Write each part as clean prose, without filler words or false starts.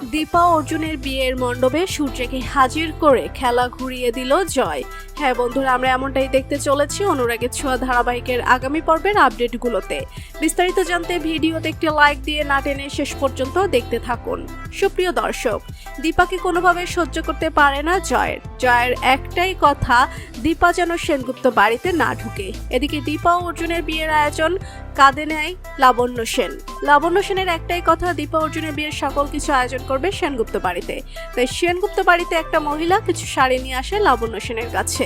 দীপা অর্জুনের বিয়ের মণ্ডপে সূর্যকে হাজির করে খেলা ঘুরিয়ে দিল জয়। হ্যাঁ বন্ধুরা, আমরা এমনটাই দেখতে চলেছি অনুরাগের ছোঁয়া ধারাবাহিকের আগামী পর্বের আপডেটগুলোতে। বিস্তারিত জানতে ভিডিওতে একটি লাইক দিয়ে না টেনে শেষ পর্যন্ত দেখতে থাকুন। সুপ্রিয় দর্শক, দীপাকে কোনোভাবে সহ্য করতে পারে না জয়ের একটাই কথা, দীপা যেন সেনগুপ্ত বাড়িতে না ঢুকে। এদিকে দীপা ও অর্জুনের বিয়ের আয়োজন কাঁধে নেয় লাবণ্য সেনের একটাই কথা, দীপা অর্জুনের বিয়ের সকল কিছু আয়োজন করবে সেনগুপ্ত বাড়িতে। তাই সেনগুপ্ত বাড়িতে একটা মহিলা কিছু শাড়ি নিয়ে আসে লাবণ্য সেনের কাছে,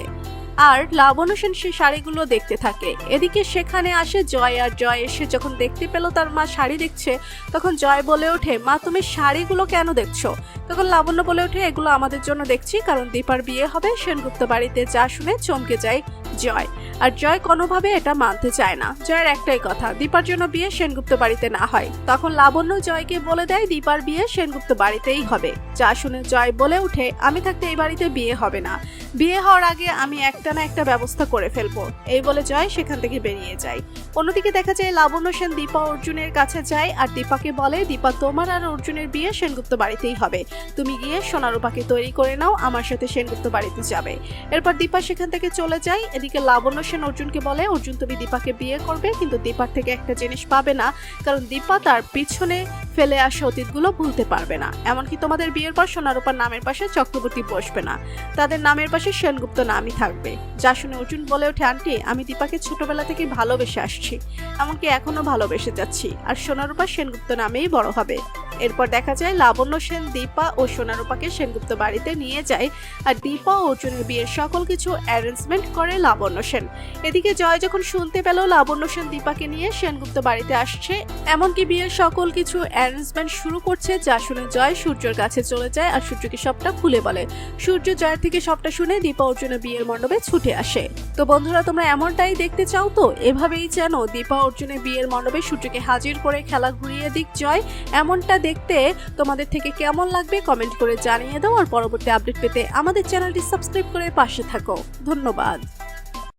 আর লাবণ্য সেন সেই শাড়িগুলো দেখতে থাকে। এদিকে সেখানে আসে জয়, আর জয় এসে যখন দেখতে পেল তার মা শাড়ি দেখছে, তখন জয় বলে ওঠে, মা তুমি শাড়িগুলো কেন দেখছো? তখন লাবণ্য বলে ওঠে, এগুলো আমাদের জন্য দেখছি, কারণ দীপার বিয়ে হবে সেনগুপ্ত বাড়িতে। যা শুনে চমকে যায় জয়, আর জয় কোনোভাবে এটা মানতে চায় না। জয়ের একটাই কথা, দীপার জন্য বিয়ে সেনগুপ্ত বাড়িতে না হয়। তখন লাবণ্য জয়কে বলে দেয় দীপার বিয়ে সেনগুপ্ত বাড়িতেই হবে। যা শুনে জয় বলে ওঠে, আমি থাকতে এই বাড়িতে বিয়ে হবে না, বিয়ে হওয়ার আগে আমি একটা না একটা ব্যবস্থা করে ফেলবো। এই বলে জয় সেখান থেকে বেরিয়ে যায়। অন্যদিকে দেখা যায় লাবণ্য সেন দীপা অর্জুনের কাছে যায়, আর দীপাকে বলে, দীপা তোমার আর অর্জুনের বিয়ে সেনগুপ্ত বাড়িতেই হবে, তুমি গিয়ে সোনারূপাকে তৈরি করে নাও, আমার সাথে সেনগুপ্ত বাড়িতে যাবে। এরপর দীপা সেখান থেকে চলে যায়। এদিকে লাবণ্য সেন অর্জুনকে বলে, অর্জুন তুমি দীপাকে বিয়ে করবে, কিন্তু দীপার থেকে একটা জিনিস পাবে না, কারণ দীপা তার পিছনে ফেলে আসা অতীতগুলো ভুলতে পারবে না। এমনকি তোমাদের বিয়ের পর সোনারূপার নামের পাশে চক্রবর্তী বসবে না, তাদের নামের পাশে সেনগুপ্ত নামই থাকবে। যা শুনে অর্জুন বলে ওঠে, আন্টি আমি দীপাকে ছোটবেলা থেকে ভালোবেসে আসছি, এমনকি এখনো ভালোবেসে যাচ্ছি, আর সোনারূপা সেনগুপ্ত নামেই বড় হবে। এরপর দেখা যায় লাবণ্য সেন দীপা ও সোনারূপাকে সেনগুপ্ত বাড়িতে নিয়ে যায়, আর দীপা ও অর্জুনের বিয়ের সকল কিছু অ্যারেঞ্জমেন্ট করে লাবণ্য সেন। এদিকে জয় যখন শুনতে পেল লাবণ্য সেন দীপাকে নিয়ে সেনগুপ্ত বাড়িতে আসছে, এমনকি বিয়ের সকল কিছু অ্যারেঞ্জমেন্ট শুরু করছে, যা শুনে জয় সূর্যের কাছে চলে যায়, আর সূর্যকে সবটা খুলে বলে। সূর্য জয়ের থেকে সবটা শুনে দীপা অর্জুনের বিয়ের মণ্ডপে ছুটে আসে। তো বন্ধুরা, তোমরা এমনটাই দেখতে চাও তো? এভাবেই যেন দীপা অর্জুনের বিয়ের মণ্ডপে সূর্যকে হাজির করে খেলা ঘুরিয়ে দিক জয়। এমনটা দেখতে তোমাদের থেকে কেমন লাগবে কমেন্ট করে জানিয়ে দাও, আর পরবর্তী আপডেট পেতে আমাদের চ্যানেলটি সাবস্ক্রাইব করে পাশে থাকো। ধন্যবাদ।